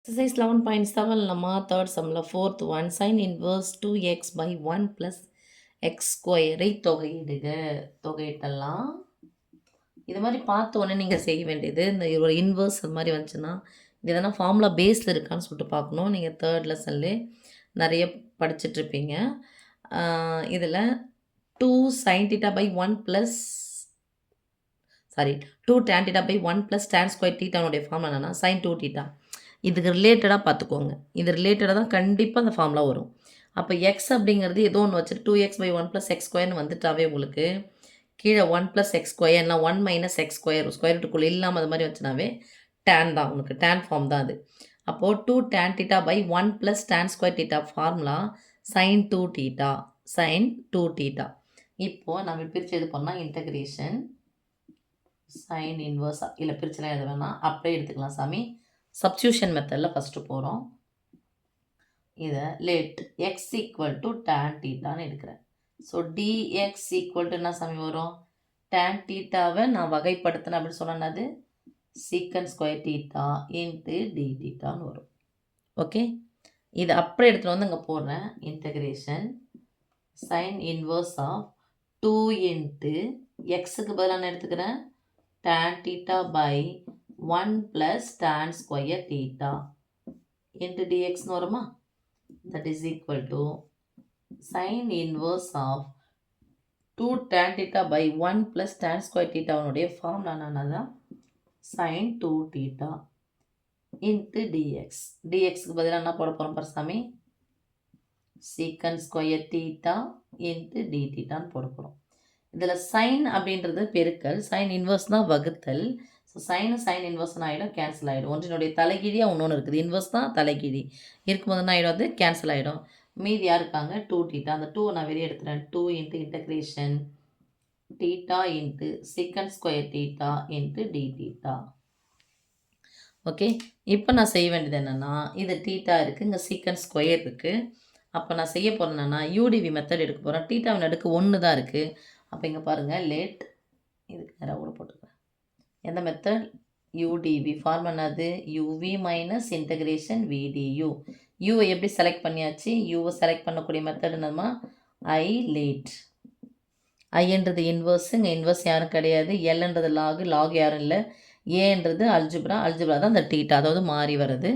Exercise 11.7 நம்ம third sumல fourth one sin inverse 2x by 1 plus x square ஐ தொகையிடுக. தொகையிட்டலாம். இது மாதிரி பார்த்த உடனே நீங்கள் செய்ய வேண்டியது இந்த ஒரு இன்வர்ஸ் அது மாதிரி வந்துச்சுன்னா இது எதனா ஃபார்முலா பேஸில் இருக்கான்னு சொல்லிட்டு பார்க்கணும். நீங்கள் தேர்ட் லெசன்லே நிறைய படிச்சுட்ருப்பீங்க. இதில் 2 sin theta by 1 plus 2 tan theta by 1 plus tan square theta formula என்னன்னா sin 2 theta. இதுக்கு ரிலேட்டடாக பார்த்துக்கோங்க. இது ரிலேட்டடாக தான் கண்டிப்பாக அந்த ஃபார்முலா வரும். அப்போ எக்ஸ் அப்படிங்கிறது ஏதோ ஒன்று வச்சுட்டு 2x by 1 plus x ஸ்கொயர்னு வந்துட்டாவே உங்களுக்கு கீழே 1 plus x ஸ்கொயர் இல்லை 1 minus x ஸ்கொயர் ஸ்கொயர் ரூட்டுக்குள்ளே இல்லாமல் அது மாதிரி வச்சுனாவே டேன் தான் உனக்கு டேன் ஃபார்ம் தான் அது. அப்போது 2 tan theta by 1 plus tan square theta formula sin 2 theta sin 2 theta. இப்போது நம்ம பிரித்து எது பண்ணால் இன்டகிரேஷன் sin இன்வர்ஸ் இல்லை பிரிச்சுலாம் எது வேணாம் அப்படியே எடுத்துக்கலாம் சாமி. சப்ஸ்டியூஷன் மெத்தடில் ஃபஸ்ட்டு போகிறோம். இதை let x equal to tan டீட்டான்னு எடுக்கிறேன். ஸோ டிஎக்ஸ் ஈக்குவல் டு என்ன சாமி வரும்? டேன் டீட்டாவை நான் வகைப்படுத்தினேன் அப்படின்னு சொன்னது secant square theta into d டீட்டான்னு வரும். ஓகே, இதை அப்படியே எடுத்துகிட்டு வந்து இங்கே போடுறேன். Integration sine inverse of 2 into எக்ஸுக்கு பதிலாக நான் எடுத்துக்கிறேன் tan theta by 1 plus tan square theta into dx வருமா? That is equal to sin inverse of 2 tan theta by 1 plus tan square theta உன்னுடைய ஃபார்முலா என்னன்னா sin 2 theta into dx. dxக்கு பதிலாக என்ன போட போகிறோம் பரசாமி? secant square theta into d thetaன்னு போட போகிறோம். இதில் சைன் அப்படின்றது பெருக்கல், சைன் இன்வர்ஸ் தான் வகுத்தல். ஸோ சைன் இன்வர்ஸ்னு ஆகிடும், கேன்சல் ஆகிடும். ஒன்றினுடைய தலைகீழியாக ஒன்று இருக்குது. இன்வர்ஸ் தான் தலைகீழி இருக்கும்போது என்ன ஆகிடும்? அது கேன்சல் ஆகிடும். மீதி யார் இருக்காங்க? 2 டீட்டா. அந்த 2 நான் வெளியே எடுத்துகிறேன். 2 into integration theta into secant square theta into d theta. Okay, இப்போ நான் செய்ய வேண்டியது என்னென்னா, இது டீட்டா இருக்குது, இங்கே சீக்கண்ட் ஸ்கொயர் இருக்குது. அப்போ நான் செய்ய போகிறேன் என்னென்னா யூடிவி மெத்தட் எடுக்க போகிறேன். டீட்டாவின் அடுக்கு 1 தான் இருக்குது. அப்போ இங்கே பாருங்கள், லேட் இதுக்கு நேராக கூட போட்டுக்கிறேன். எந்த மெத்தட்? யூடிவி. ஃபார்ம் என்னது? Uv minus integration vdu. யூவை எப்படி செலக்ட் பண்ணியாச்சு? யூவை செலக்ட் பண்ணக்கூடிய மெத்தட் என்னமா? I LATE. ஐன்றது இன்வர்ஸ், இங்கே இன்வர்ஸ் யாரும் கிடையாது. எல்ன்றது லாக் யாரும் இல்லை. ஏன்றது அல்ஜிப்ரா தான் அந்த டீட்டா, அதாவது மாறி வருது.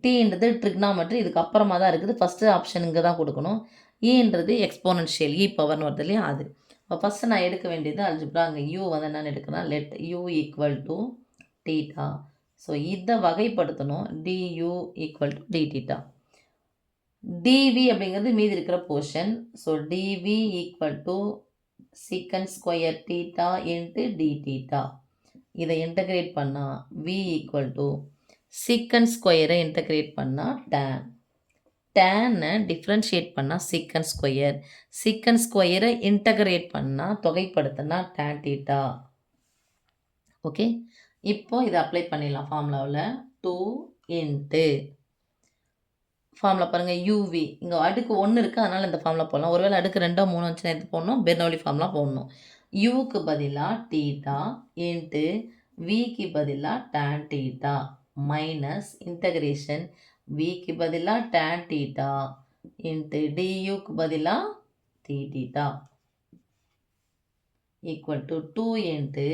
டீன்றது ட்ரிக்னாமெட்ரி, இதுக்கு அப்புறமா தான் இருக்குது. ஃபஸ்ட்டு ஆப்ஷன் இங்கே தான் கொடுக்கணும். ஈன்றது எக்ஸ்போனன்ஷியல், இ பவர்னு வருது இல்லையா அது. இப்போ ஃபஸ்ட்டு நான் எடுக்க வேண்டியது அல்ஜிப்ரா. அங்கே யூ வந்து என்னென்னு எடுக்கணும்? Let u equal to theta. So இதை வகைப்படுத்தணும். Du equal to d theta. Dv அப்படிங்கிறது மீதி இருக்கிற portion. So dv equal to secant square theta into d theta. இதை இன்டகிரேட் பண்ணால் வி ஈக்குவல் டு சீக்கண்ட் ஸ்கொயரை இன்டகிரேட் பண்ணால் டேன். டேனை டிஃப்ரென்ஷியேட் பண்ணால் சீக்கண்ட் ஸ்கொயர். சீக்கண்ட் ஸ்கொயரை இன்டகிரேட் பண்ணால் தொகைப்படுத்தினா டேன் டீட்டா. ஓகே, இப்போ இதை அப்ளை பண்ணிடலாம் ஃபார்முலாவில். 2 இன்ட்டு ஃபார்முலா பாருங்கள், யூவி. இங்கே அடுக்கு 1 இருக்குது, அதனால் இந்த ஃபார்முலா போடலாம். ஒருவேளை அடுக்கு 2 3 வந்துச்சுன்னா எது போடணும்? பெர்னோலி ஃபார்முலா போடணும். யூக்கு பதிலாக டீட்டா இன்ட்டு விக்கு பதிலாக டேன் டீட்டா மைனஸ் இன்டகிரேஷன் விக்கு பதிலாக டேன் டீட்டா இன்ட்டு டியூக்கு பதிலாக d theta equal to 2 into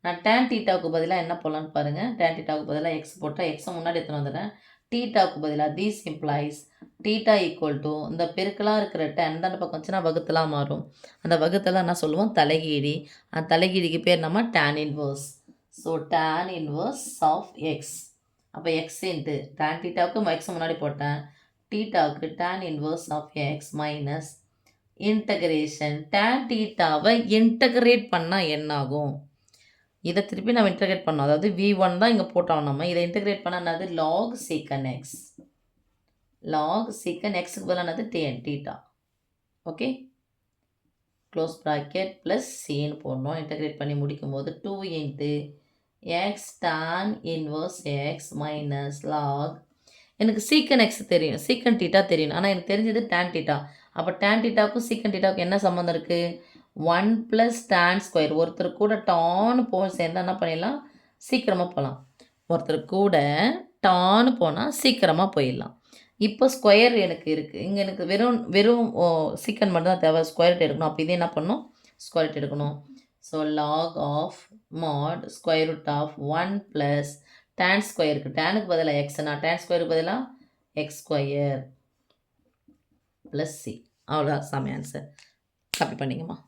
நான் டேன் டீட்டாவுக்கு பதிலாக என்ன போடலான்னு பாருங்கள். டேன் டீட்டாவுக்கு பதிலாக எக்ஸ் போட்டால் எக்ஸை முன்னாடி எடுத்துன்னு வந்துடுறேன். டீட்டாவுக்கு பதிலாக these employs theta equal to இந்த பெருக்கலாக இருக்கிற டேன் தான் பக்கம் வந்துச்சுன்னா வகுத்தலாம் மாறும். அந்த வகுத்தெல்லாம் என்ன சொல்லுவோம்? தலைகீழி. அந்த தலைகீழிக்கு பேர் நம்ம tan inverse. So tan inverse of x. அப்போ எக்ஸ் இன்ட்டு டேன் டீட்டாவுக்கு எக்ஸ் முன்னாடி போட்டேன். டீட்டாவுக்கு tan inverse of x minus integration tan டீட்டாவை இன்டகிரேட் பண்ணால் என்னாகும்? இதை திருப்பி நம்ம இன்டகிரேட் பண்ணோம். அதாவது v1 தான் இங்கே போட்டோம். நம்ம இதை இன்டகிரேட் பண்ணால் என்னது? லாக் சீக்கன் எக்ஸ். லாக் சீக்கன் எக்ஸுக்கு பதிலாக என்னது? Tan theta. Okay, close bracket plus சின்னு போடணும். இன்டகிரேட் பண்ணி முடிக்கும் போது 2 into x tan inverse x minus log. எனக்கு சீக்கன் எக்ஸ் தெரியும், சீக்கன் டீட்டா தெரியும், ஆனால் எனக்கு தெரிஞ்சது டேன் டீட்டா. அப்போ டேன் டீட்டாவுக்கும் சீக்கன் டீட்டாவுக்கும் என்ன சம்மந்தம் இருக்குது? 1 + tan ஸ்கொயர். ஒருத்தர் கூட டான்னு சேர்ந்து என்ன பண்ணிடலாம்? சீக்கிரமாக போகலாம். ஒருத்தர் கூட டான்னு போனால் சீக்கிரமாக போயிடலாம். இப்போ ஸ்கொயர் எனக்கு இருக்குது. இங்கே எனக்கு வெறும் வெறும் சீக்கன் மட்டும் தான் தேவை. ஸ்கொயர் ரூட் எடுக்கணும். அப்போ இது என்ன பண்ணணும்? ஸ்கொயர் ரூட் எடுக்கணும். So log of mod square root of 1 plus tan ஸ்கொயருக்கு டேனுக்கு பதிலாக எக்ஸ்னா டேன் ஸ்கொயருக்கு பதிலாக எக்ஸ் ஸ்கொயர் ப்ளஸ் சி. அவ்வளோதான் சாமி ஆன்சர். காப்பி பண்ணிங்கம்மா.